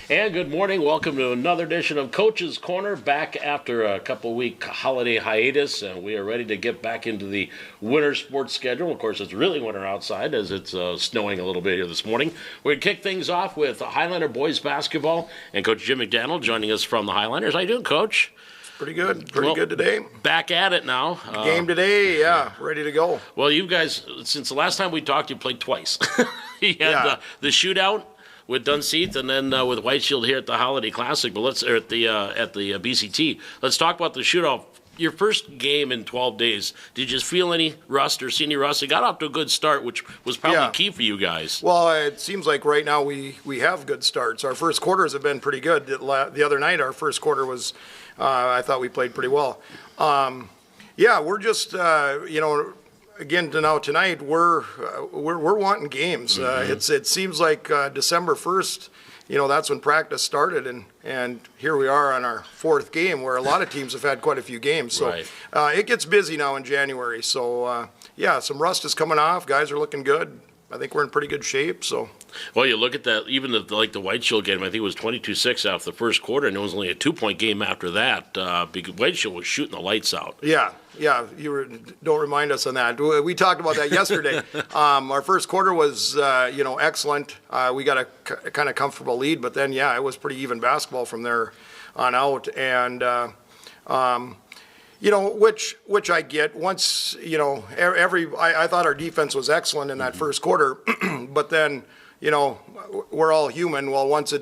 And good morning. Welcome to another edition of Coach's Corner, back after a couple-week holiday hiatus, and we are ready to get back into the winter sports schedule. Of course, it's really winter outside as it's snowing a little bit here this morning. We're going to kick things off with Highlander boys basketball, and Coach Jim McDaniel joining us from the Highlanders. How you doing, Coach? Pretty good. Pretty good today. Back at it now. Game today, yeah, ready to go. Well, you guys, since the last time we talked, you played twice. You had the shootout with Dunseith, and then with White Shield here at the Holiday Classic, but at the BCT. Let's talk about the shootout. Your first game in 12 days. Did you just feel any rust or see any rust? It got off to a good start, which was probably key for you guys. Well, it seems like right now we have good starts. Our first quarters have been pretty good. The other night, our first quarter was, I thought we played pretty well. We're just, again, tonight we're wanting games. It seems like December 1st, that's when practice started, and here we are on our fourth game, where a lot of teams have had quite a few games. So it gets busy now in January. So some rust is coming off. Guys are looking good. I think we're in pretty good shape. So. Well, you look at that, even the White Shield game, I think it was 22-6 after the first quarter, and it was only a 2-point game after that because White Shield was shooting the lights out. Yeah, don't remind us on that. We talked about that yesterday. Our first quarter was, excellent. We got a kind of comfortable lead, but then, it was pretty even basketball from there on out. And, which I get. Once, I thought our defense was excellent in that first quarter, but then, we're all human. Well, once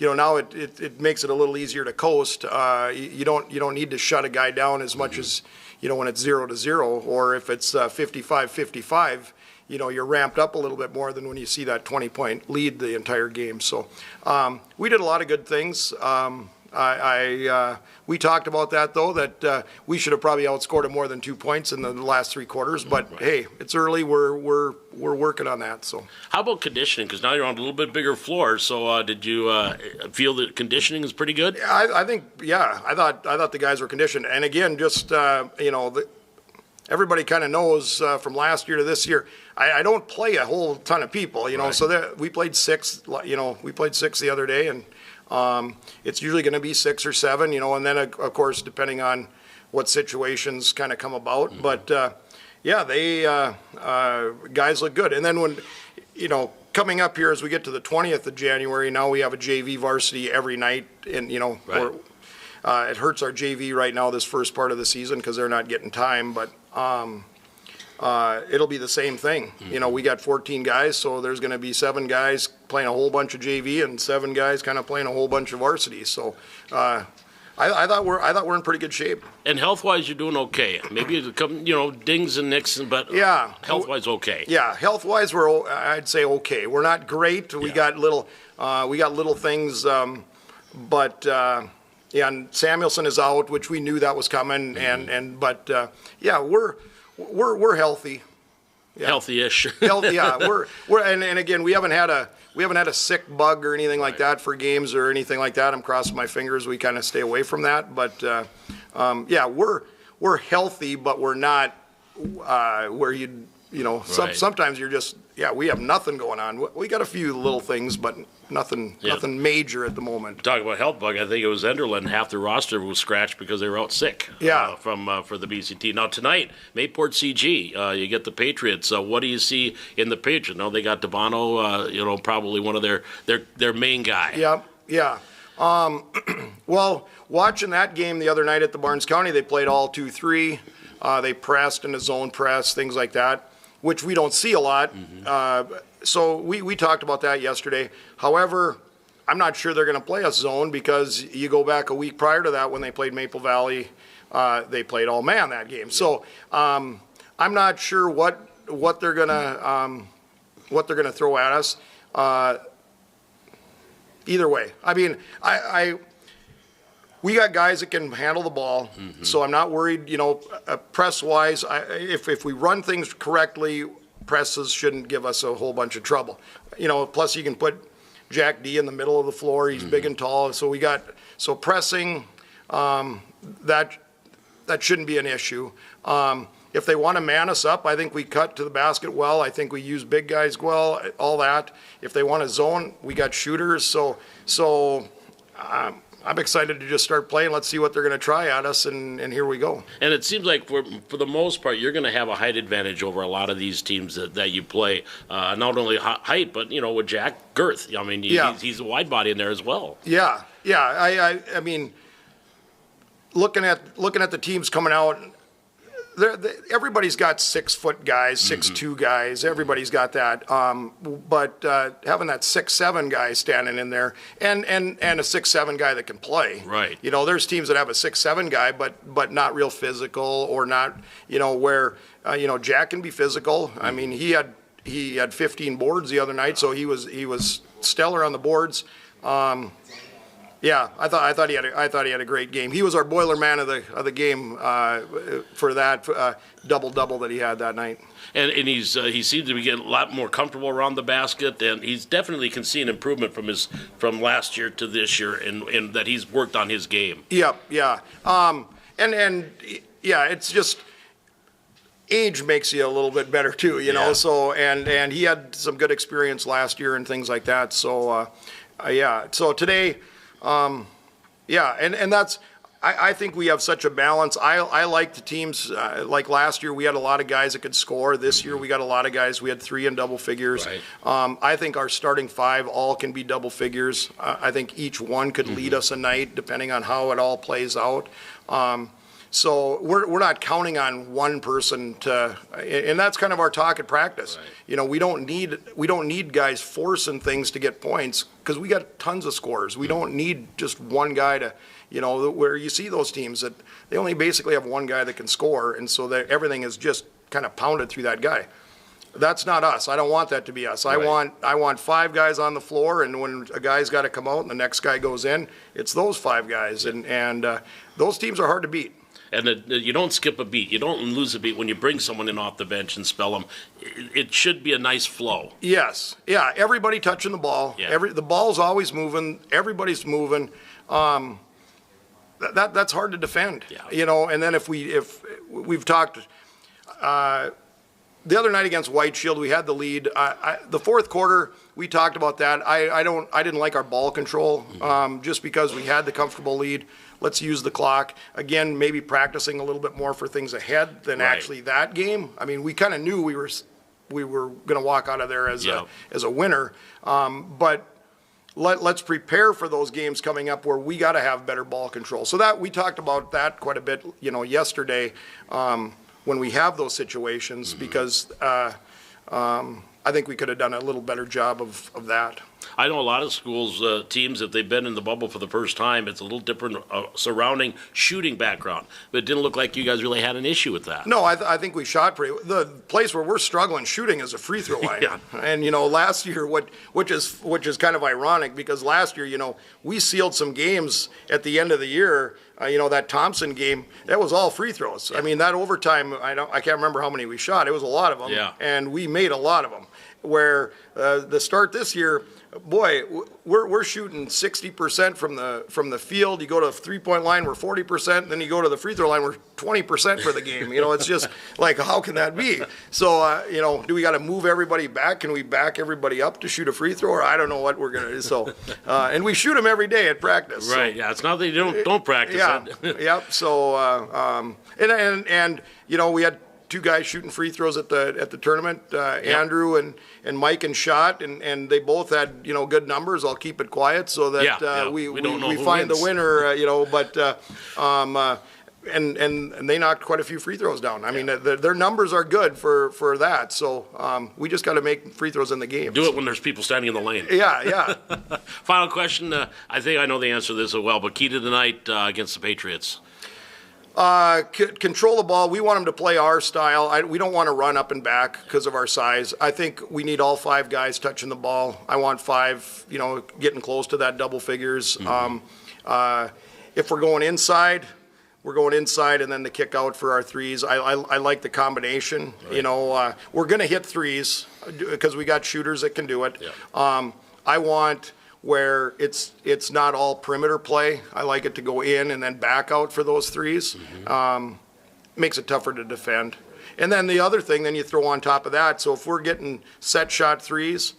now it makes it a little easier to coast. You don't need to shut a guy down as much as, when it's 0-0, or if it's 55-55, you're ramped up a little bit more than when you see that 20-point lead the entire game. So we did a lot of good things. We talked about that, though, that we should have probably outscored them more than 2 points in the last three quarters. But hey, it's early. We're working on that. So how about conditioning? Because now you're on a little bit bigger floor. So did you feel that conditioning is pretty good? Yeah, I think. Yeah, I thought the guys were conditioned. And again, just everybody kind of knows from last year to this year, I don't play a whole ton of people. So we played six. We played six the other day, and. It's usually going to be 6 or 7, and then, of course, depending on what situations kind of come about. But, guys look good. And then when, coming up here as we get to the 20th of January, now we have a JV varsity every night. And, it hurts our JV right now this first part of the season because they're not getting time. But it'll be the same thing. We got 14 guys, so there's going to be 7 guys playing a whole bunch of JV and 7 guys kind of playing a whole bunch of varsity. So I thought we're in pretty good shape. And health-wise, you're doing okay. Maybe a couple, dings and nicks, but health-wise, okay. Yeah, health-wise, I'd say okay. We're not great. We got little things, but. And Samuelson is out, which we knew that was coming, but we're healthy. Yeah. Healthy-ish. Healthy, yeah. We're and again, we haven't had a sick bug or anything like that for games or anything like that. I'm crossing my fingers. We kind of stay away from that, but we're healthy, but we're not where sometimes you're just we have nothing going on. We got a few little things, but nothing major at the moment. Talk about health bug. I think it was Enderlin. Half the roster was scratched because they were out sick. For the BCT. Now tonight, Mayport CG. You get the Patriots. What do you see in the Patriots? No, they got Devano. Probably one of their main guy. Yeah. Well, watching that game the other night at the Barnes County, they played all 2-3. They pressed in a zone press, things like that, which we don't see a lot. So we talked about that yesterday. However, I'm not sure they're going to play us zone because you go back a week prior to that when they played Maple Valley, they played all man that game. So I'm not sure what they're gonna throw at us. Either way, I mean, we got guys that can handle the ball, so I'm not worried. Press-wise, if we run things correctly, presses shouldn't give us a whole bunch of trouble. Plus you can put Jack D in the middle of the floor. He's big and tall, so pressing that shouldn't be an issue. If they want to man us up, I think we cut to the basket well. I think we use big guys well, all that. If they want to zone, we got shooters. So I'm excited to just start playing. Let's see what they're going to try at us, and here we go. And it seems like for the most part, you're going to have a height advantage over a lot of these teams that you play. Not only height, but with Jack, girth. I mean, he's a wide body in there as well. Yeah. I mean, looking at the teams coming out. Everybody's got 6 foot guys, 6'2" guys. Everybody's got that. But having that 6'7" guy standing in there, and a 6'7" guy that can play. Right. There's teams that have a 6'7" guy, but not real physical, or not. Where Jack can be physical. I mean, he had 15 boards the other night, so he was stellar on the boards. Yeah, I thought he had a great game. He was our boiler man of the game for that double that he had that night. And he seems to be getting a lot more comfortable around the basket, and he's definitely can see an improvement from last year to this year, and that he's worked on his game. Yeah. It's just age makes you a little bit better too, Yeah. So and he had some good experience last year and things like that. So So today. And that's, I think we have such a balance. I like the teams, like last year we had a lot of guys that could score. This year we got a lot of guys, we had 3 in double figures. Right. I think our starting 5 all can be double figures. I think each one could lead us a night depending on how it all plays out. So we're not counting on one person to, and that's kind of our talk at practice. Right. We don't need guys forcing things to get points, because we got tons of scorers. We don't need just one guy to, where you see those teams that they only basically have one guy that can score, and so that everything is just kind of pounded through that guy. That's not us. I don't want that to be us. Right. I want 5 guys on the floor, and when a guy's got to come out and the next guy goes in, it's those 5 guys, and those teams are hard to beat. And you don't skip a beat. You don't lose a beat when you bring someone in off the bench and spell them. It should be a nice flow. Yes. Yeah. Everybody touching the ball. Yeah. The ball's always moving. Everybody's moving. That's hard to defend. Yeah. And then if we've talked the other night against White Shield, we had the lead. The fourth quarter, we talked about that. I didn't like our ball control, just because we had the comfortable lead. Let's use the clock. Again, maybe practicing a little bit more for things ahead than actually that game. I mean, we kind of knew we were going to walk out of there as a winner. But let's prepare for those games coming up where we got to have better ball control. So that we talked about that quite a bit, yesterday, when we have those situations, because I think we could have done a little better job of that. I know a lot of schools, teams, if they've been in the bubble for the first time, it's a little different surrounding shooting background. But it didn't look like you guys really had an issue with that. No, I think we shot pretty. The place where we're struggling shooting is a free throw line. Yeah. And last year, which is kind of ironic, because last year, we sealed some games at the end of the year. That Thompson game, that was all free throws. Yeah. I mean, that overtime, I can't remember how many we shot. It was a lot of them. Yeah. And we made a lot of them. Where the start this year, boy, we're shooting 60% from the field. You go to the 3-point line, we're 40%. Then you go to the free throw line, we're 20% for the game. It's just like, how can that be? So, do we got to move everybody back? Can we back everybody up to shoot a free throw? Or I don't know what we're gonna do. So, and we shoot them every day at practice. Right. So, yeah. It's not that you don't practice. Yeah. Yep. So, and we had 2 guys shooting free throws at the tournament, Andrew and Mike, and shot, and they both had good numbers. I'll keep it quiet so that we find the winner. And they knocked quite a few free throws down. I mean, their numbers are good for that. So we just got to make free throws in the game. Do it when there's people standing in the lane. Yeah. Final question. I think I know the answer to this as well, but key to the night against the Patriots. Control the ball. We want them to play our style. We don't want to run up and back because of our size. I think we need all 5 guys touching the ball. I want 5, getting close to that double figures. Mm-hmm. If we're going inside, and then the kick out for our threes. I like the combination. Right. We're going to hit threes because we got shooters that can do it. Yeah. I want where it's not all perimeter play. I like it to go in and then back out for those threes. Mm-hmm. Makes it tougher to defend. And then the other thing, then you throw on top of that, so if we're getting set shot threes,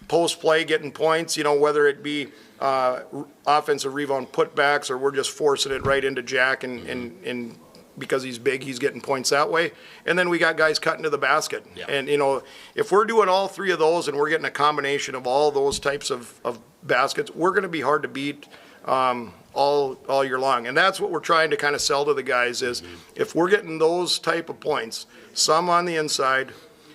post play, getting points, whether it be offensive rebound putbacks or we're just forcing it right into Jack and because he's big, he's getting points that way. And then we got guys cutting to the basket. Yeah. And, if we're doing all three of those and we're getting a combination of all those types of baskets, we're going to be hard to beat all year long. And that's what we're trying to kind of sell to the guys is if we're getting those type of points, some on the inside,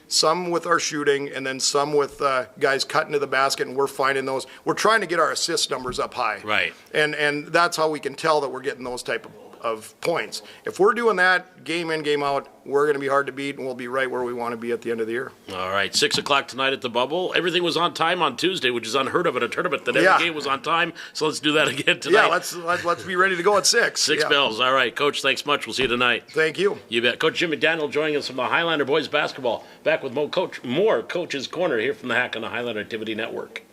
some with our shooting, and then some with guys cutting to the basket, and we're finding those. We're trying to get our assist numbers up high. Right. And that's how we can tell that we're getting those type of points. If we're doing that game in, game out, we're going to be hard to beat, and we'll be right where we want to be at the end of the year. All right, 6 o'clock tonight at the Bubble. Everything was on time on Tuesday, which is unheard of at a tournament that every game was on time. So let's do that again tonight. Yeah, let's be ready to go at 6. 6 bells. All right, Coach, thanks much. We'll see you tonight. Thank you. You bet. Coach Jim McDaniel joining us from the Highlander boys basketball. Back with more Coach's Corner here from the Hack on the Highlander Activity Network.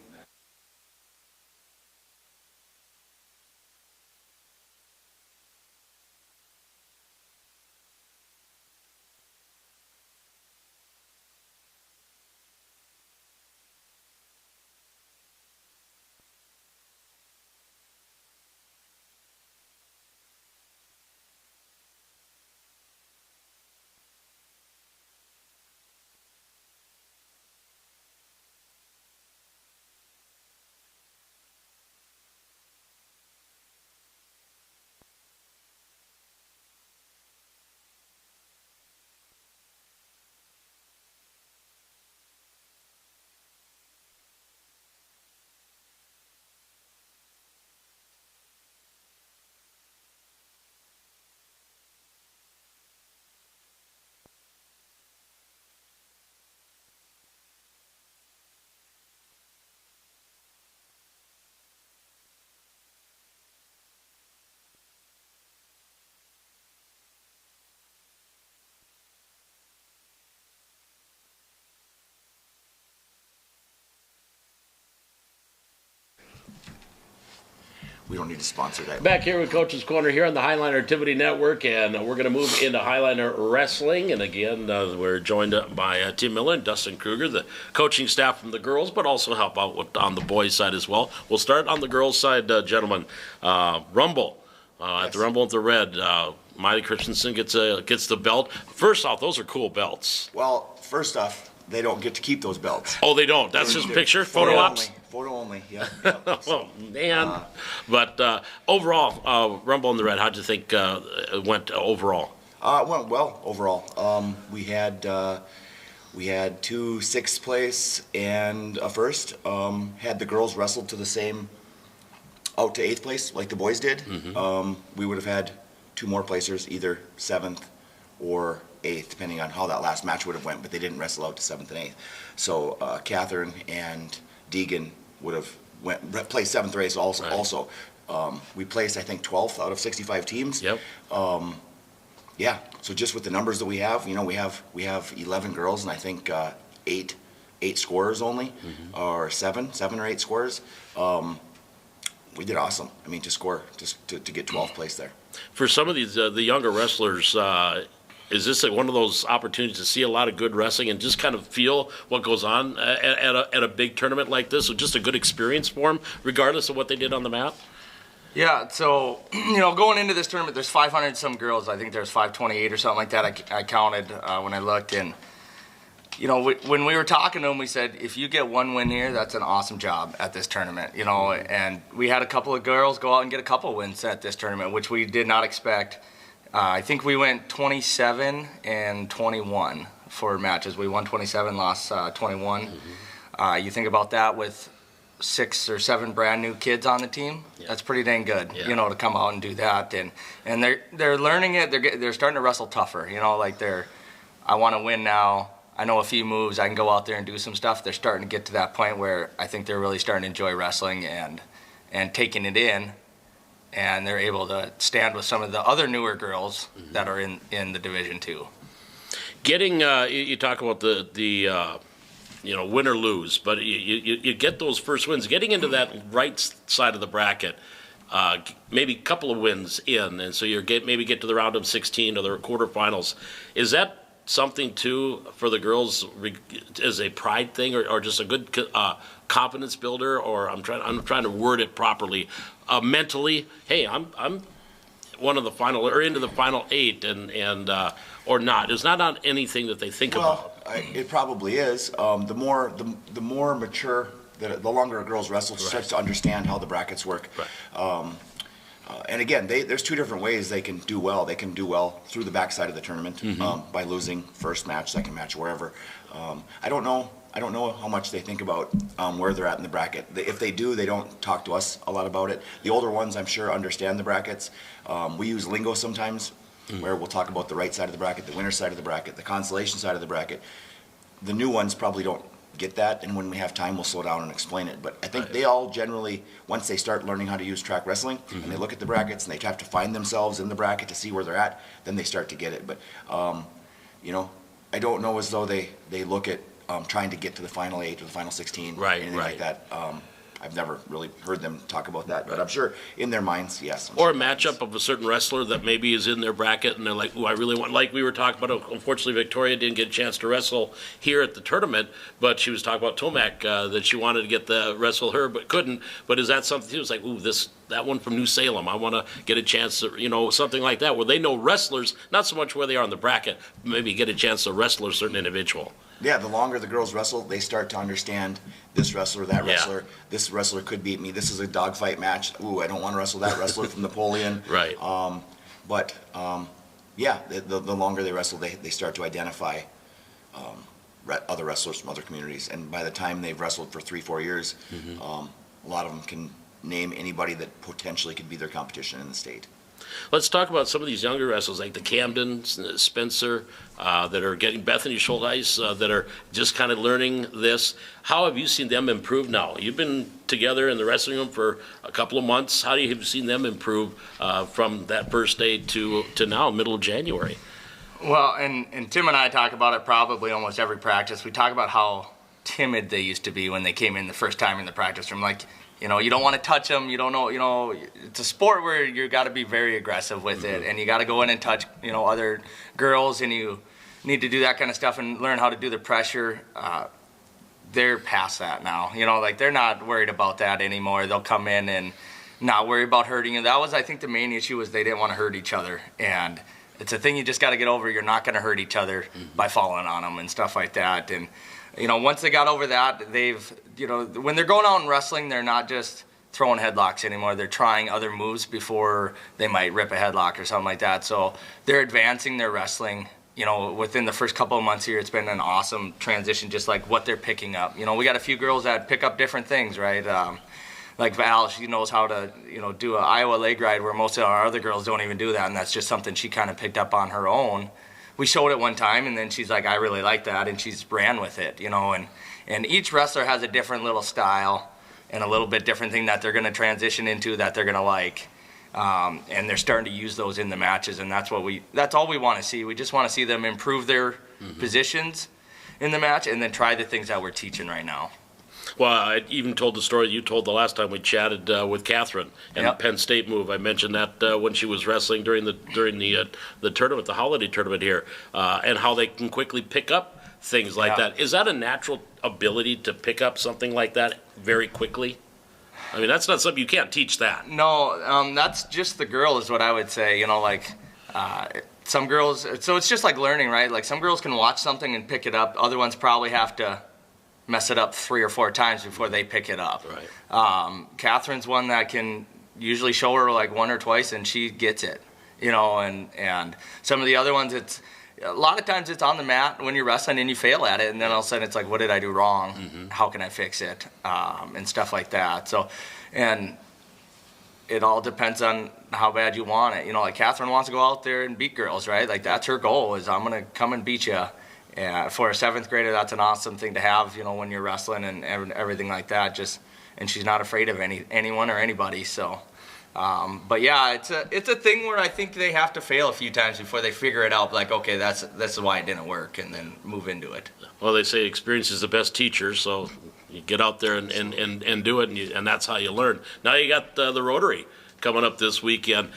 We don't need to sponsor that. Back here with Coach's Corner here on the Highlander Activity Network, and we're going to move into Highlander Wrestling. And again, we're joined by Tim Miller and Dustin Kruger, the coaching staff from the girls, but also help out on the boys' side as well. We'll start on the girls' side, gentlemen. Rumble. At the Rumble with the Red, Miley Christensen gets the belt. First off, those are cool belts. Well, first off, they don't get to keep those belts. Oh, they don't. That's just picture, photo ops. Photo only. Yeah. Oh man! But overall, Rumble and the Red, how'd you think it went overall? It went well overall. We had 2 6th place and a first. Had the girls wrestled to the same out to 8th place like the boys did. We would have had 2 more placers, either 7th or 8th, depending on how that last match would have went. But they didn't wrestle out to 7th and 8th. So Catherine and Deegan would have placed 7th race also. Right. Also, we placed I think 12th out of 65 teams. Yep. Yeah. So just with the numbers that we have, we have 11 girls and I think 8 scorers only, or 7 or 8 scorers. We did awesome. I mean, to get 12th place there. For some of these the younger wrestlers, is this one of those opportunities to see a lot of good wrestling and just kind of feel what goes on at a big tournament like this? So just a good experience for them, regardless of what they did on the mat? Yeah, so, going into this tournament, there's 500 some girls. I think there's 528 or something like that I counted when I looked. And, when we were talking to them, we said, if you get 1 win here, that's an awesome job at this tournament, And we had a couple of girls go out and get a couple wins at this tournament, which we did not expect. I think we went 27 and 21 for matches. We won 27, lost 21. You think about that with 6 or 7 brand new kids on the team. Yeah. That's pretty dang good, to come out and do that. And they're learning it. They're starting to wrestle tougher. I want to win now. I know a few moves. I can go out there and do some stuff. They're starting to get to that point where I think they're really starting to enjoy wrestling and taking it in. And they're able to stand with some of the other newer girls that are in the Division II. Getting, you talk about the win or lose, but you get those first wins. Getting into that right side of the bracket, maybe a couple of wins in, and so maybe get to the round of 16 or the quarterfinals. Is that something too for the girls as a pride thing, or just a good confidence builder? Or I'm trying to word it properly, mentally. Hey, I'm one of the final or into the final 8, and or not. It's not on anything that they think about. It probably is. The more mature, the longer a girl's wrestled, she starts to understand how the brackets work. Right. And again, there's 2 different ways they can do well. They can do well through the backside of the tournament, by losing first match, second match, wherever. I don't know how much they think about where they're at in the bracket. If they do, they don't talk to us a lot about it. The older ones, I'm sure, understand the brackets. We use lingo sometimes, where we'll talk about the right side of the bracket, the winner side of the bracket, the consolation side of the bracket. The new ones probably don't get that, and when we have time, we'll slow down and explain it. But I think they all generally, once they start learning how to use track wrestling, and they look at the brackets, and they have to find themselves in the bracket to see where they're at, then they start to get it. But, I don't know as though they look at trying to get to the final 8 or the final 16, Right, anything right. like that. I've never really heard them talk about that, but I'm sure in their minds, yes. Or a matchup of a certain wrestler that maybe is in their bracket, and they're like, "Ooh, I really want." Like we were talking about. Unfortunately, Victoria didn't get a chance to wrestle here at the tournament, but she was talking about Tomac that she wanted to get the wrestle her, but couldn't. But is that something? She was like, "Ooh, that one from New Salem. I want to get a chance to, something like that, where they know wrestlers, not so much where they are in the bracket, maybe get a chance to wrestle a certain individual." Yeah, the longer the girls wrestle, they start to understand this wrestler, that wrestler. This wrestler could beat me. This is a dogfight match. Ooh, I don't want to wrestle that wrestler from Napoleon. Right. The longer they wrestle, they start to identify other wrestlers from other communities. And by the time they've wrestled for 3-4 years, a lot of them can name anybody that potentially could be their competition in the state. Let's talk about some of these younger wrestlers, like the Camden, Spencer, that are getting Bethany Schulteis, that are just kind of learning this. How have you seen them improve now? You've been together in the wrestling room for a couple of months. How have you seen them improve from that first day to now, middle of January? Well, and Tim and I talk about it probably almost every practice. We talk about how timid they used to be when they came in the first time in the practice room. Like, you don't want to touch them. You don't know, it's a sport where you got to be very aggressive with it, and you got to go in and touch, other girls, and you need to do that kind of stuff and learn how to do the pressure. They're past that now. Like they're not worried about that anymore. They'll come in and not worry about hurting you. That was, I think, the main issue was they didn't want to hurt each other, and it's a thing you just got to get over. You're not going to hurt each other by falling on them and stuff like that. And once they got over that, they've, when they're going out and wrestling, they're not just throwing headlocks anymore. They're trying other moves before they might rip a headlock or something like that. So they're advancing their wrestling. Within the first couple of months here, it's been an awesome transition, just like what they're picking up. We got a few girls that pick up different things, right? Like Val, she knows how to, do an Iowa leg ride where most of our other girls don't even do that, and that's just something she kind of picked up on her own. We showed it one time, and then she's like, I really like that, and she's ran with it, and each wrestler has a different little style and a little bit different thing that they're going to transition into that they're going to like, and they're starting to use those in the matches, and that's all we want to see. We just want to see them improve their positions in the match and then try the things that we're teaching right now. Well, I even told the story you told the last time we chatted with Catherine and the Penn State move. I mentioned that when she was wrestling during the tournament, the holiday tournament here, and how they can quickly pick up things like that. Is that a natural ability to pick up something like that very quickly? I mean, that's not something you can't teach that. No, that's just the girl is what I would say. Some girls, so it's just like learning, right? Like some girls can watch something and pick it up. Other ones probably have to mess it up 3 or 4 times before they pick it up. Right. Catherine's one that can usually show her like 1 or twice and she gets it, and some of the other ones, it's a lot of times it's on the mat when you're wrestling and you fail at it, and then all of a sudden it's like, what did I do wrong? How can I fix it? And stuff like that. So, and it all depends on how bad you want it. Like Catherine wants to go out there and beat girls, right? Like that's her goal, is I'm going to come and beat you. And for a 7th grader, that's an awesome thing to have, when you're wrestling and everything like that. And she's not afraid of anyone or anybody. So, but yeah, it's a thing where I think they have to fail a few times before they figure it out. Like, okay, that's why it didn't work, and then move into it. Well, they say experience is the best teacher, so you get out there and do it, and that's how you learn. Now you got the Rotary coming up this weekend.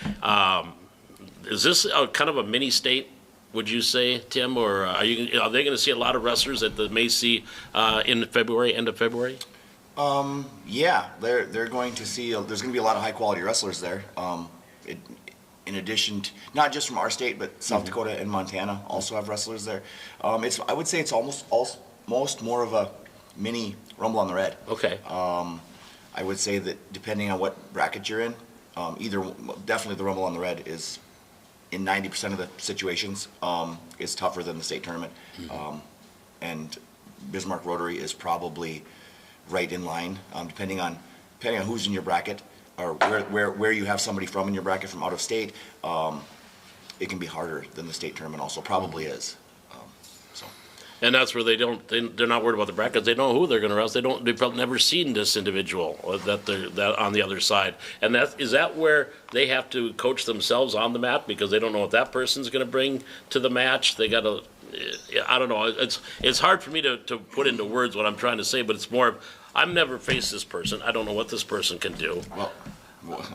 Is this kind of a mini state would you say, Tim, or are they going to see a lot of wrestlers that they may see in February, end of February? Yeah, they're going to see. There's going to be a lot of high quality wrestlers there. In addition to not just from our state, but South Dakota and Montana also have wrestlers there. I would say it's almost more of a mini Rumble on the Red. Okay. I would say that depending on what bracket you're in, definitely the Rumble on the Red is in 90% of the situations is tougher than the state tournament, and Bismarck Rotary is probably right in line, depending on who's in your bracket or where you have somebody from in your bracket from out of state. It can be harder than the state tournament. Also, probably is. And that's where they're not worried about the brackets. They know who they're going to wrestle. They've probably never seen this individual that on the other side. And is that where they have to coach themselves on the mat because they don't know what that person's going to bring to the match. They got to, I don't know. It's hard for me to put into words what I'm trying to say, but it's more of, I've never faced this person. I don't know what this person can do. Well,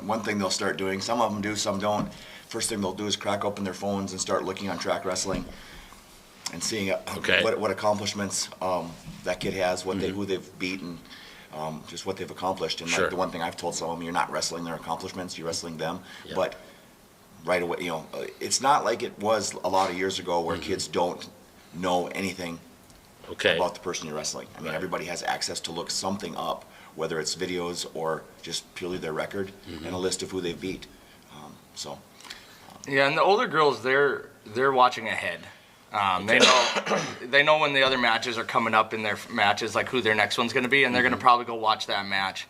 one thing they'll start doing, some of them do, some don't. First thing they'll do is crack open their phones and start looking on Track Wrestling and seeing what accomplishments that kid has, who they've beaten, just what they've accomplished. And like the one thing I've told some of them, you're not wrestling their accomplishments, you're wrestling them. Yeah. But right away, it's not like it was a lot of years ago where kids don't know anything about the person you're wrestling. I mean, everybody has access to look something up, whether it's videos or just purely their record and a list of who they've beat. Yeah, and the older girls, they're watching ahead. They know when the other matches are coming up in their matches, like who their next one's going to be, and they're going to probably go watch that match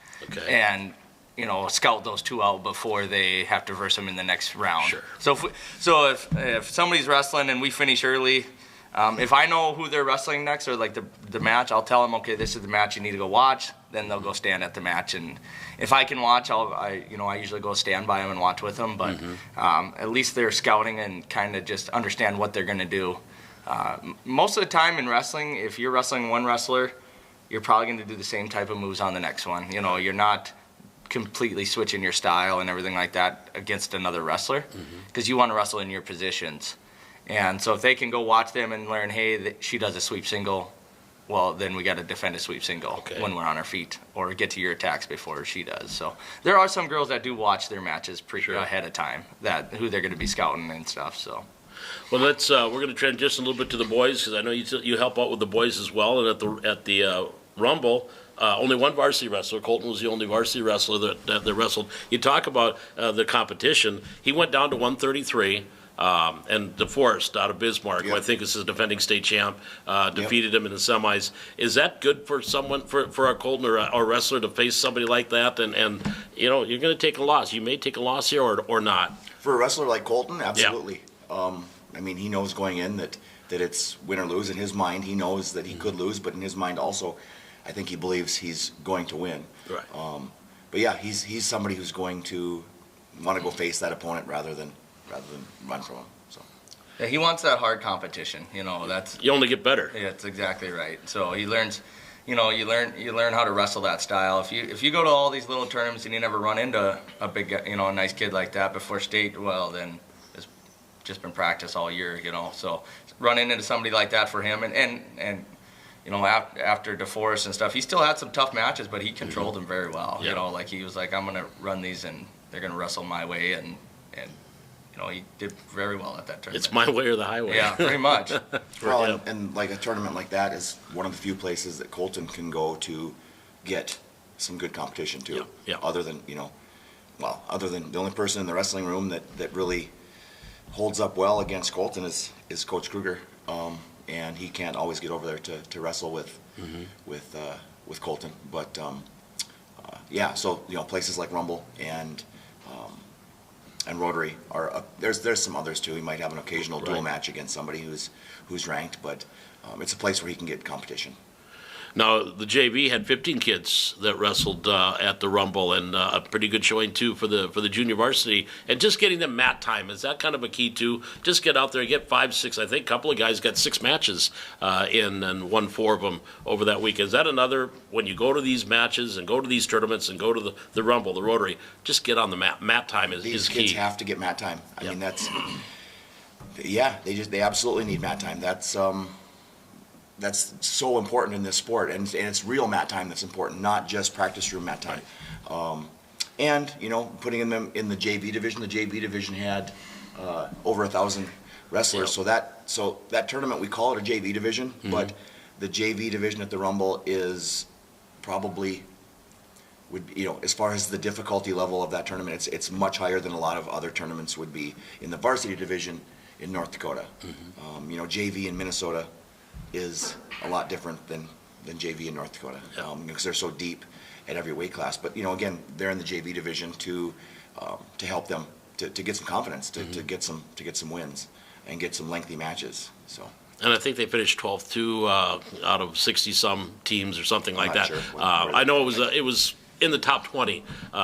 and scout those two out before they have to verse them in the next round. Sure. So if somebody's wrestling and we finish early, if I know who they're wrestling next or like the match, I'll tell them, okay, this is the match you need to go watch. Then they'll go stand at the match, and if I can watch, I usually go stand by them and watch with them. But at least they're scouting and kind of just understand what they're going to do. Most of the time in wrestling, if you're wrestling one wrestler, you're probably going to do the same type of moves on the next one. You're not completely switching your style and everything like that against another wrestler because you want to wrestle in your positions. And so if they can go watch them and learn, hey, she does a sweep single, well, then we got to defend a sweep single when we're on our feet or get to your attacks before she does. So there are some girls that do watch their matches ahead of time, who they're going to be scouting and stuff. So. Well, we're going to transition a little bit to the boys because I know you help out with the boys as well. And at the Rumble, only one varsity wrestler. Colton was the only varsity wrestler that wrestled. You talk about the competition. He went down to 133. And DeForest out of Bismarck, who I think is his defending state champ, defeated him in the semis. Is that good for someone, for a Colton or a wrestler to face somebody like that? And you're going to take a loss. You may take a loss here or not. For a wrestler like Colton, absolutely. Yeah. I mean, he knows going in that it's win or lose. In his mind, he knows that he could lose, but in his mind also, I think he believes he's going to win. Right. But yeah, he's somebody who's going to want to go face that opponent rather than run from him. So. Yeah, he wants that hard competition. That's you only get better. Yeah, that's exactly right. So he learns. You learn how to wrestle that style. If you go to all these little tournaments and you never run into a big, a nice kid like that before state, well then. Just been practice all year, so running into somebody like that for him and after DeForest and stuff, he still had some tough matches, but he controlled them very well. Like he was like, I'm gonna run these and they're gonna wrestle my way, and he did very well at that tournament. It's my way or the highway. Yeah, pretty much. Well, and like a tournament like that is one of the few places that Colton can go to get some good competition too. Yeah. Other than the only person in the wrestling room that really holds up well against Colton is Coach Kruger, and he can't always get over there to wrestle with Colton. But so places like Rumble and Rotary are there's some others too. He might have an occasional dual match against somebody who's ranked, but it's a place where he can get competition. Now, the JV had 15 kids that wrestled at the Rumble, and a pretty good showing, too, for the junior varsity. And just getting them mat time, is that kind of a key, too? Just get out there and get 5, 6. I think a couple of guys got 6 matches and won 4 of them over that week. Is that another, when you go to these matches and go to these tournaments and go to the Rumble, the Rotary, just get on the mat. Mat time is key. These kids have to get mat time. I mean, Yeah, they absolutely need mat time. That's so important in this sport, and it's real mat time that's important, not just practice room mat time. And putting them in the JV division. The JV division had over 1,000 wrestlers, Yep. so that tournament, we call it a JV division, but the JV division at the Rumble is probably as far as the difficulty level of that tournament, it's much higher than a lot of other tournaments would be in the varsity division in North Dakota. JV in Minnesota is a lot different than JV in North Dakota, because they're so deep at every weight class. But again, they're in the JV division to help them to get some confidence, to get some wins and get some lengthy matches. So. And I think they finished 12th too out of 60-some teams or something like that. Sure. I know it was in the top 20,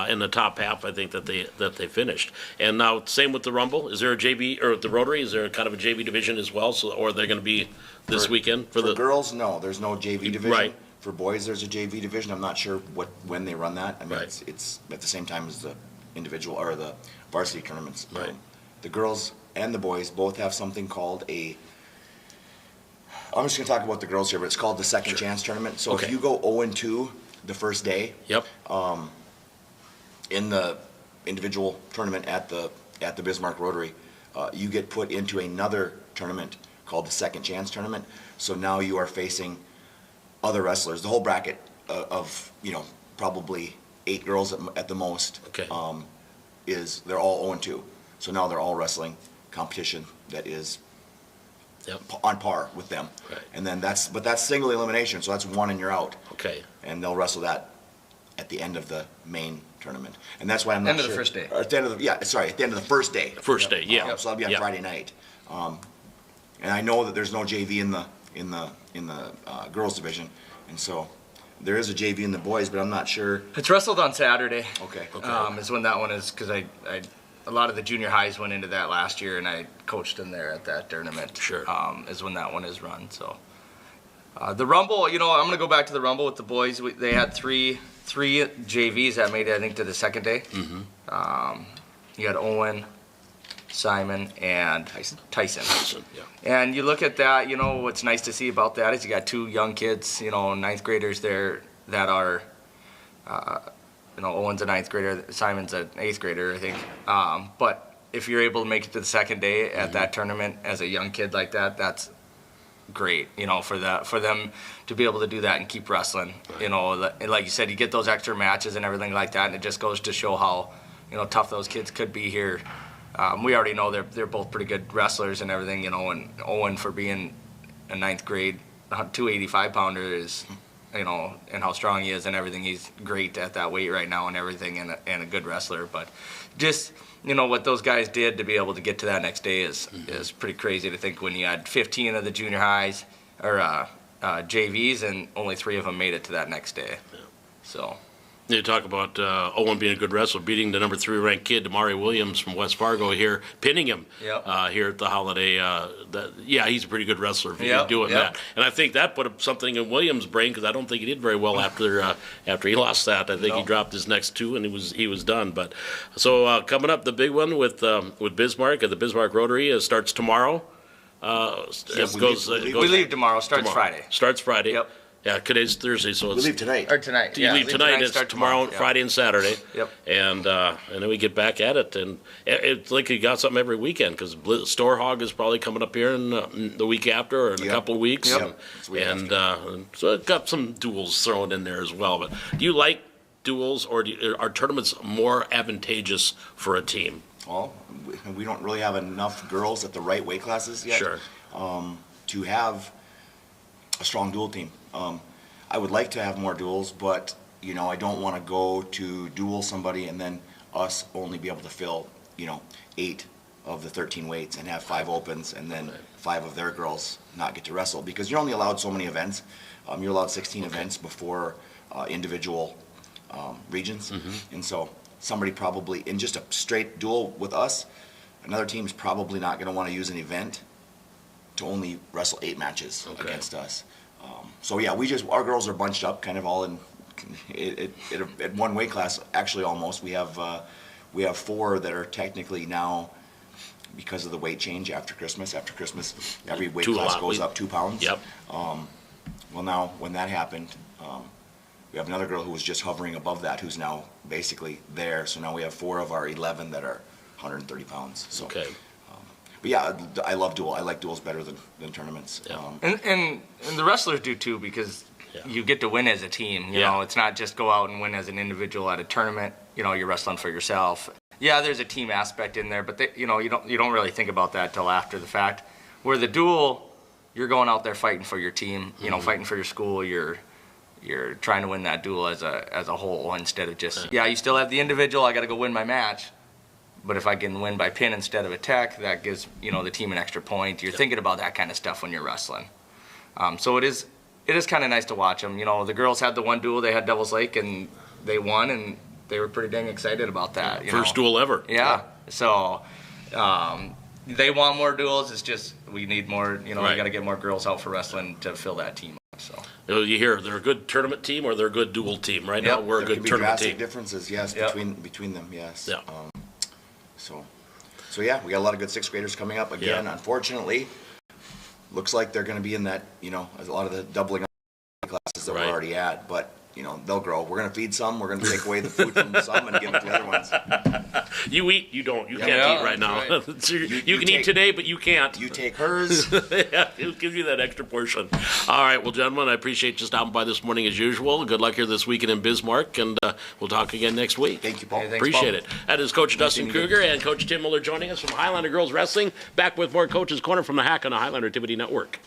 in the top half. I think that they finished. And now same with the Rumble. Is there a JV or the Rotary? Is there kind of a JV division as well? So, or are they going to be this weekend for the girls? No, there's no JV division. Right. For boys, there's a JV division. I'm not sure when they run that. I mean, Right. it's at the same time as the individual or the varsity tournaments. Right. The girls and the boys both have something called I'm just going to talk about the girls here, but it's called the Second Chance Tournament. So Okay. if you go 0-2 the first day, Yep. in the individual tournament at the Bismarck Rotary, you get put into another tournament called the Second Chance Tournament. So now you are facing other wrestlers. The whole bracket of probably 8 girls at the most. Okay. They're all 0-2. So now they're all wrestling competition that is Yep. on par with them. Right. And then that's single elimination, so that's one and you're out. Okay. And they'll wrestle that at the end of the main tournament. And that's why I'm not End of sure. the first day. Or at the end of at the end of the first day. First day, yeah. So that'll be on Yep. Friday night. And I know that there's no JV in the girls division, and so there is a JV in the boys, but I'm not sure. It's wrestled on Saturday. Okay. Is when that one is, because a lot of the junior highs went into that last year, and I coached them there at that tournament. Sure. Is when that one is run. So the Rumble, I'm going to go back to the Rumble with the boys. They had three JVs that made it, I think, to the second day. You had Owen, Simon, and Tyson. Yeah. And you look at that, what's nice to see about that is you got 2 young kids, ninth graders there that are, Owen's a ninth grader, Simon's an 8th grader, I think. But if you're able to make it to the second day at that tournament as a young kid like that, that's great, for them to be able to do that and keep wrestling. Like you said, you get those extra matches and everything like that, and it just goes to show how, tough those kids could be here. We already know they're both pretty good wrestlers and everything, and Owen, for being a 9th grade 285-pounder is, and how strong he is and everything, he's great at that weight right now and everything, and a good wrestler. But just, what those guys did to be able to get to that next day is pretty crazy to think, when you had 15 of the junior highs or JVs and only 3 of them made it to that next day. Yeah. So. You talk about Owen being a good wrestler, beating the number 3 ranked kid, Damari Williams from West Fargo here, pinning him here at the Holiday. He's a pretty good wrestler if he can do it. That. And I think that put something in Williams' brain, because I don't think he did very well after he lost that. I think he dropped his next 2 and he was done. But so coming up, the big one with Bismarck at the Bismarck Rotary starts tomorrow. We leave tomorrow. Starts Friday. Starts Friday. Yep. Yeah, today's Thursday, so it's... We leave tonight. Or tonight. You leave tonight, it's tomorrow, Friday and Saturday. Yep. And then we get back at it. And it's like you got something every weekend, because Store Hog is probably coming up here in the week after, or in a couple of weeks. Yep. And so it's got some duels thrown in there as well. But do you like duels, or are tournaments more advantageous for a team? Well, we don't really have enough girls at the right weight classes yet. Sure. To have a strong dual team. I would like to have more duels, but I don't want to go to duel somebody and then us only be able to fill 8 of the 13 weights and have 5 opens, and then 5 of their girls not get to wrestle, because you're only allowed so many events. You're allowed 16 events before individual regions, and so somebody probably in just a straight duel with us, another team's probably not going to want to use an event to only wrestle 8 matches against us. So yeah, our girls are bunched up, kind of all in at one weight class. Actually, almost we have 4 that are technically now because of the weight change after Christmas. After Christmas, every weight Too class lot. goes up 2 pounds. Yep. Well, now when that happened, we have another girl who was just hovering above that, who's now basically there. So now we have 4 of our 11 that are 130 pounds. So, Okay. but yeah, I love dual. I like duels better than tournaments. Yeah. And the wrestlers do too, because Yeah. you get to win as a team. You Yeah. know, it's not just go out and win as an individual at a tournament. You know, you're wrestling for yourself. Yeah, there's a team aspect in there, but you don't really think about that till after the fact. Where the duel, you're going out there fighting for your team. You know, fighting for your school. You're trying to win that duel as a whole, instead of just you still have the individual. I got to go win my match. But if I can win by pin instead of attack, that gives the team an extra point. You're thinking about that kind of stuff when you're wrestling. So it is kind of nice to watch them. You know, the girls had the one duel. They had Devil's Lake, and they won, and they were pretty dang excited about that. First duel ever. Yeah. So they want more duels. It's just we need more. Right. We got to get more girls out for wrestling to fill that team up. So You hear they're a good tournament team or they're a good dual team. Right Yep. now we're a There good can be tournament drastic team. differences, yes, Yep. between them, yes. Yeah. So yeah, we got a lot of good 6th graders coming up again. Yeah. Unfortunately, looks like they're going to be in that, a lot of the doubling up classes that Right. we're already at, but they'll grow. We're going to feed some, we're going to take away the food from some and give it to the other ones. You eat, you don't. You Yeah. can't Yeah, eat right now. that's So you You can take- eat today, but you can't. You take hers. Yeah, it'll give you that extra portion. All right, well, gentlemen, I appreciate you stopping by this morning as usual. Good luck here this weekend in Bismarck, and we'll talk again next week. Thank you, Paul. Hey, thanks, Appreciate Paul. it. That is Coach Dustin seeing you. Kruger and Coach Tim Miller joining us from Highlander Girls Wrestling. Back with more Coach's Corner from the Hack on the Highlander Activity Network.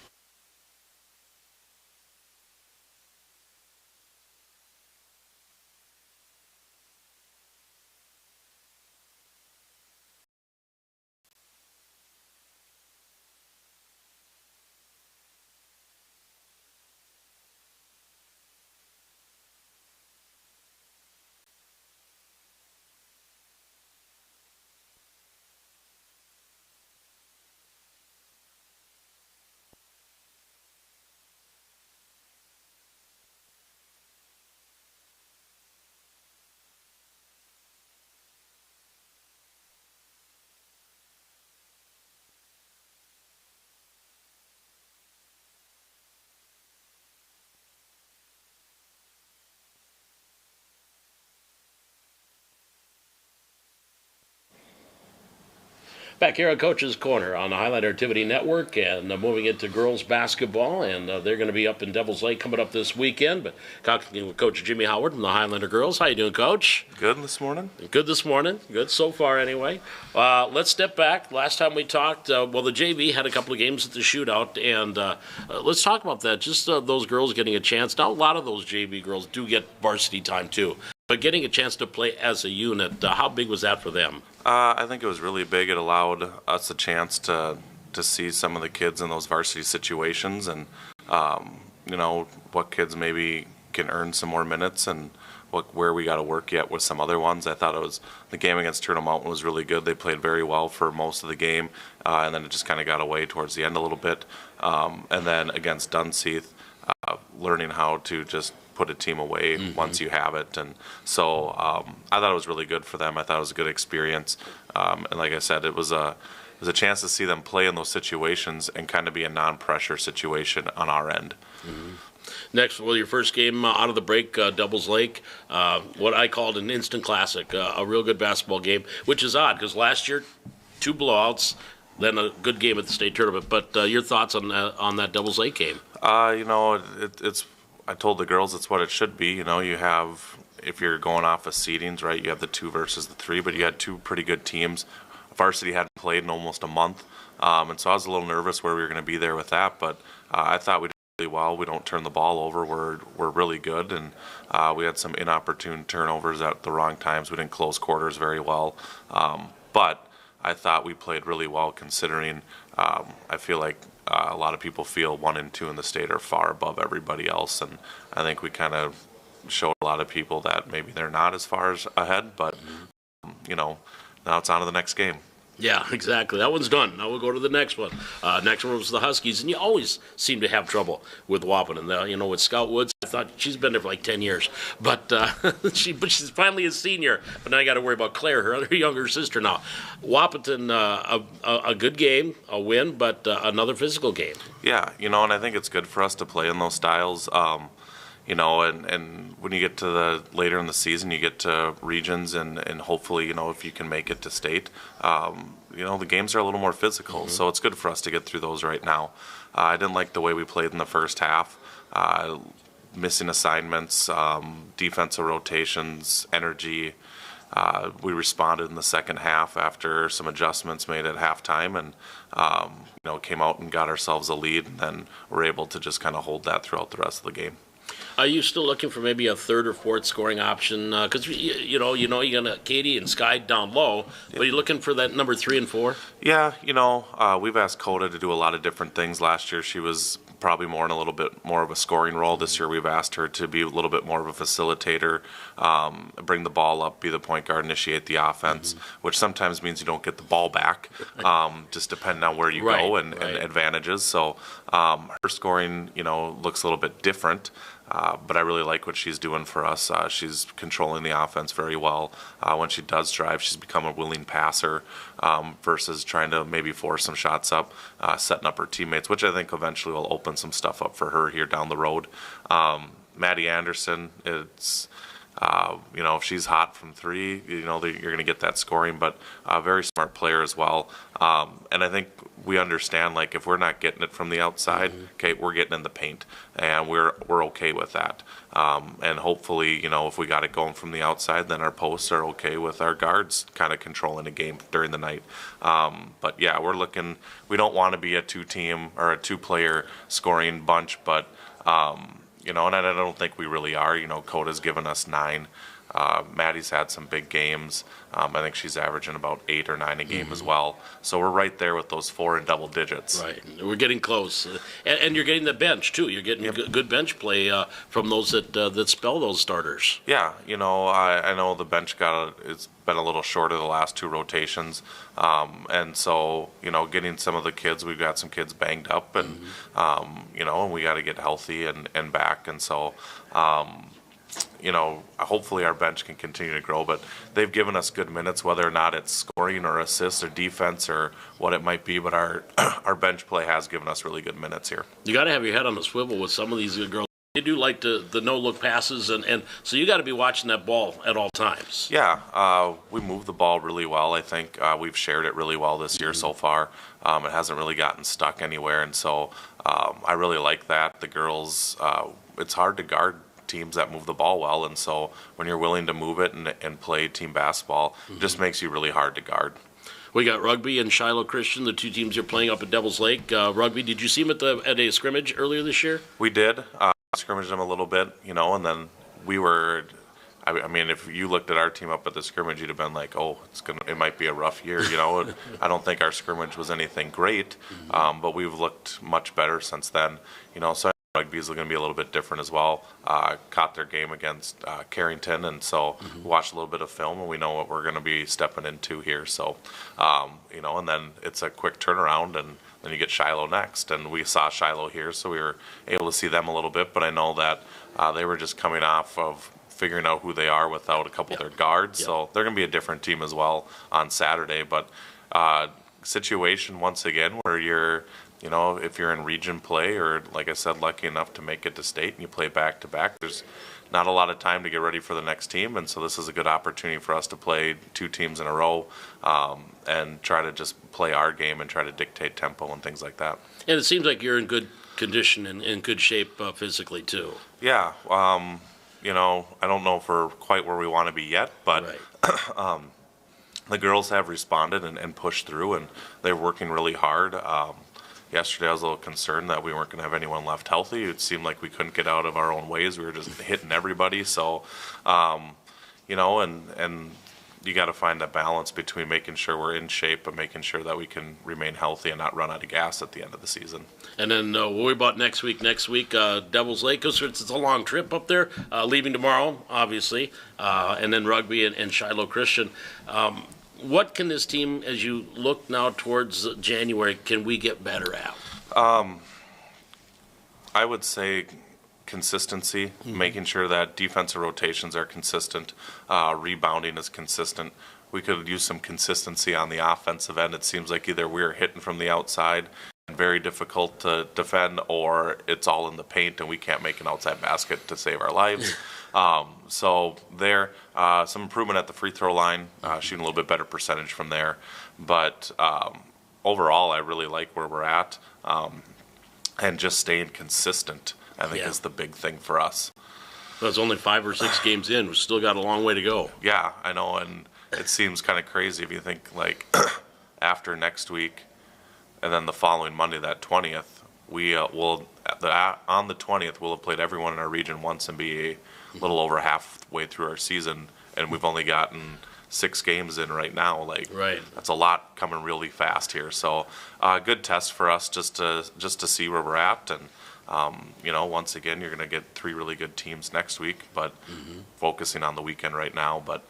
Back here on Coach's Corner on the Highlander Activity Network, and moving into girls basketball, and they're going to be up in Devil's Lake coming up this weekend. But talking with Coach Jimmy Howard from the Highlander Girls. How you doing, Coach? Good this morning. Good this morning. Good so far, anyway. Let's step back. Last time we talked, the JV had a couple of games at the shootout, and let's talk about that. Just those girls getting a chance. Now, a lot of those JV girls do get varsity time, too. But getting a chance to play as a unit, how big was that for them? I think it was really big. It allowed us a chance to see some of the kids in those varsity situations, and what kids maybe can earn some more minutes, and where we got to work yet with some other ones. I thought the game against Turtle Mountain was really good. They played very well for most of the game, and then it just kind of got away towards the end a little bit. And then against Dunseith, learning how to just put a team away once you have it. And so I thought it was really good for them. I thought it was a good experience. And like I said, it was a chance to see them play in those situations and kind of be a non-pressure situation on our end. Next, your first game out of the break, Doubles Lake, what I called an instant classic, a real good basketball game, which is odd because last year, 2 blowouts, then a good game at the state tournament. But your thoughts on that Doubles Lake game? It's I told the girls it's what it should be. You have, if you're going off of seedings, right, you have the 2 versus the 3, but you had 2 pretty good teams. Varsity hadn't played in almost a month, and so I was a little nervous where we were going to be there with that, but I thought we did really well. We don't turn the ball over. We're really good, and we had some inopportune turnovers at the wrong times. We didn't close quarters very well, but I thought we played really well considering I feel like a lot of people feel 1 and 2 in the state are far above everybody else, and I think we kind of showed a lot of people that maybe they're not as far as ahead, but now it's on to the next game. Yeah, exactly. That one's done. Now we'll go to the next one. Next one was the Huskies, and you always seem to have trouble with Waupun. And you know, with Scout Woods, I thought she's been there for like 10 years, but she's finally a senior. But now I got to worry about Claire, her other younger sister. Now, Wapaton, a good game, a win, but another physical game. Yeah, you know, and I think it's good for us to play in those styles. You know, and when you get to the later in the season, you get to regions, and hopefully, you know, if you can make it to state, you know, the games are a little more physical. So it's good for us to get through those right now. I didn't like the way we played in the first half. Missing assignments, defensive rotations, energy. We responded in the second half after some adjustments made at halftime, and you know, came out and got ourselves a lead, and then were able to just kind of hold that throughout the rest of the game. Are you still looking for maybe a third or fourth scoring option? Because you know you're gonna Katie and Sky down low, but you're looking for that number 3 and 4. Yeah, you know, we've asked Coda to do a lot of different things. Last year, she was probably more in a little bit more of a scoring role. This year, we've asked her to be a little bit more of a facilitator, bring the ball up, be the point guard, initiate the offense, which sometimes means you don't get the ball back, just depending on where you go and advantages. So her scoring, you know, looks a little bit different. But I really like what she's doing for us. She's controlling the offense very well. When she does drive, she's become a willing passer versus trying to maybe force some shots up, setting up her teammates, which I think eventually will open some stuff up for her here down the road. Maddie Anderson, it's you know, if she's hot from 3, you know, you're going to get that scoring, but a very smart player as well. And I think we understand, like, if we're not getting it from the outside, okay, we're getting in the paint, and we're okay with that. And hopefully, you know, if we got it going from the outside, then our posts are okay with our guards kind of controlling the game during the night. But yeah, we don't want to be a 2-team or a 2-player scoring bunch, but you know, and I don't think we really are. You know, Coda's given us 9. Maddie's had some big games. I think she's averaging about 8 or 9 a game as well. So we're right there with those 4 in double digits. Right, we're getting close, and you're getting the bench too. You're getting good bench play from those that spell those starters. Yeah, you know, I know the bench it's been a little short of the last 2 rotations, and so, you know, getting some of the kids, we've got some kids banged up, and you know, and we got to get healthy and back, and so. You know, hopefully our bench can continue to grow, but they've given us good minutes, whether or not it's scoring or assists or defense or what it might be, but our bench play has given us really good minutes here. You got to have your head on the swivel with some of these girls. They do like the no-look passes, and so you got to be watching that ball at all times. Yeah, we move the ball really well. I think we've shared it really well this year so far. It hasn't really gotten stuck anywhere, and so I really like that. The girls, it's hard to guard teams that move the ball well, and so when you're willing to move it and play team basketball, it just makes you really hard to guard. We got Rugby and Shiloh Christian, the 2 teams you're playing up at Devil's Lake. Rugby, did you see them at a scrimmage earlier this year? We did. Scrimmaged them a little bit, you know, and then we were, I mean, if you looked at our team up at the scrimmage, you'd have been like, oh, it might be a rough year, you know. I don't think our scrimmage was anything great, but we've looked much better since then, you know, so Rugby is going to be a little bit different as well. Caught their game against Carrington, and so watched a little bit of film, and we know what we're going to be stepping into here. So, you know, and then it's a quick turnaround, and then you get Shiloh next. And we saw Shiloh here, so we were able to see them a little bit, but I know that they were just coming off of figuring out who they are without a couple of their guards. So they're going to be a different team as well on Saturday. But situation, once again, where you're, you know, if you're in region play or, like I said, lucky enough to make it to state and you play back-to-back, there's not a lot of time to get ready for the next team. And so this is a good opportunity for us to play 2 teams in a row and try to just play our game and try to dictate tempo and things like that. And it seems like you're in good condition and in good shape physically, too. Yeah. You know, I don't know if we're quite where we want to be yet, but the girls have responded and pushed through, and they're working really hard. Yesterday I was a little concerned that we weren't going to have anyone left healthy. It seemed like we couldn't get out of our own ways. We were just hitting everybody. So, you know, and you got to find a balance between making sure we're in shape and making sure that we can remain healthy and not run out of gas at the end of the season. And then what worry about next week? Next week, Devil's Lake, because it's a long trip up there, leaving tomorrow, obviously, and then Rugby and Shiloh Christian. What can this team, as you look now towards January, can we get better at? I would say consistency, making sure that defensive rotations are consistent, rebounding is consistent. We could use some consistency on the offensive end. It seems like either we're hitting from the outside and very difficult to defend, or it's all in the paint and we can't make an outside basket to save our lives. So there, some improvement at the free throw line, shooting a little bit better percentage from there. But overall, I really like where we're at. And just staying consistent, I think, is the big thing for us. That's only 5 or 6 games in. We've still got a long way to go. Yeah, I know, and it seems kind of crazy if you think, like, after next week and then the following Monday, that 20th, we will, on the 20th, we'll have played everyone in our region once and be a little over halfway through our season, and we've only gotten 6 games in right now. Like, right. That's a lot coming really fast here. So, good test for us just to see where we're at. And once again, you're going to get 3 really good teams next week, but focusing on the weekend right now. But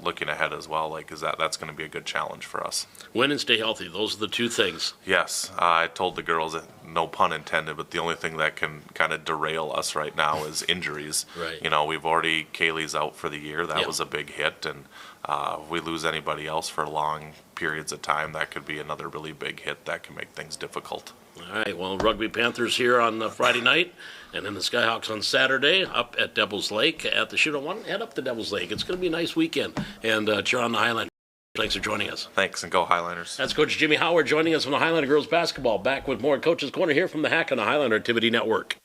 looking ahead as well, like, that's going to be a good challenge for us. Win and stay healthy. Those are the 2 things. Yes, I told the girls, no pun intended, but the only thing that can kind of derail us right now is injuries. Right. We've already, Kaylee's out for the year. That was a big hit, and if we lose anybody else for long periods of time, that could be another really big hit that can make things difficult. All right, well, Rugby Panthers here on Friday night, and then the Skyhawks on Saturday up at Devil's Lake at the Shootout One. Head up to Devil's Lake. It's going to be a nice weekend, and cheer on the Highlanders. Thanks for joining us. Thanks, and go Highlanders. That's Coach Jimmy Howard joining us from the Highlander Girls Basketball. Back with more Coach's Corner here from the Hack on the Highlander Activity Network.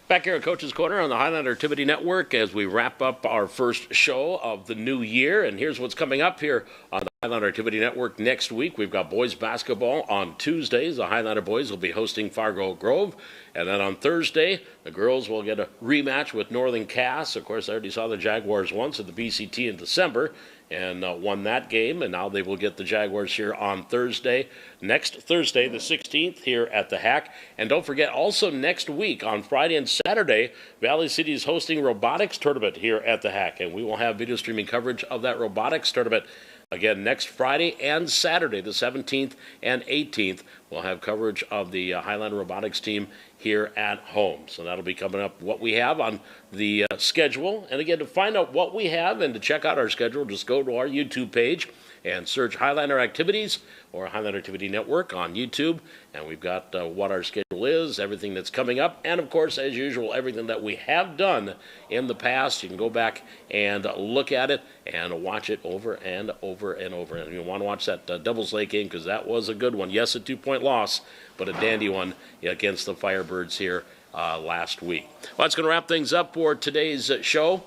Back here at Coach's Corner on the Highlander Activity Network as we wrap up our first show of the new year. And here's what's coming up here on the Highlander Activity Network next week. We've got boys basketball on Tuesdays. The Highlander boys will be hosting Fargo Grove. And then on Thursday, the girls will get a rematch with Northern Cass. Of course, I already saw the Jaguars once at the BCT in December and won that game. And now they will get the Jaguars here on Thursday. Next Thursday, the 16th, here at the Hack. And don't forget, also next week on Friday and Saturday, Valley City is hosting robotics tournament here at the Hack. And we will have video streaming coverage of that robotics tournament. Again, next Friday and Saturday, the 17th and 18th, we'll have coverage of the Highlander Robotics team here at home. So that'll be coming up, what we have on the schedule. And again, to find out what we have and to check out our schedule, just go to our YouTube page and search Highlander Activities or Highlander Activity Network on YouTube. And we've got what our schedule is, everything that's coming up, and of course, as usual, everything that we have done in the past. You can go back and look at it and watch it over and over and over. And you want to watch that Devils Lake game because that was a good one. Yes, a 2-point loss, but a dandy one against the Firebirds here last week. Well, that's going to wrap things up for today's show.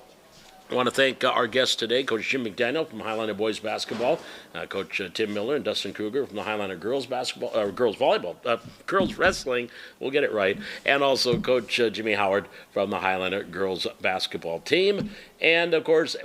I want to thank our guests today, Coach Jim McDaniel from Highlander Boys Basketball, Coach Tim Miller and Dustin Kruger from the Highlander Girls Basketball, Girls Volleyball, Girls Wrestling, we'll get it right, and also Coach Jimmy Howard from the Highlander Girls Basketball team. And, of course,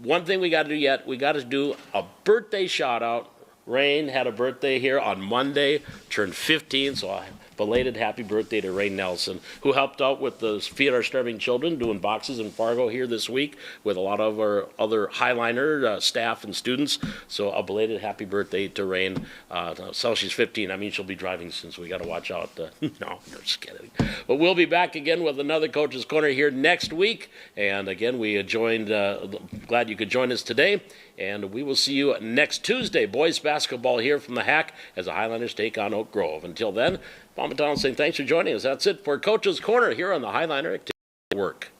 one thing we got to do yet, we got to do a birthday shout-out. Rain had a birthday here on Monday, turned 15, so a belated happy birthday to Rain Nelson, who helped out with the Feed Our Starving Children, doing boxes in Fargo here this week with a lot of our other Highliner staff and students. So a belated happy birthday to Rain. So she's 15. I mean, she'll be driving soon, so we got to watch out. No, I'm just kidding. But we'll be back again with another Coach's Corner here next week. And again, we joined, glad you could join us today. And we will see you next Tuesday. Boys basketball here from the Hack as the Highlanders take on Oak Grove. Until then, Paul McDonald saying thanks for joining us. That's it for Coach's Corner here on the Highlander Activity Network.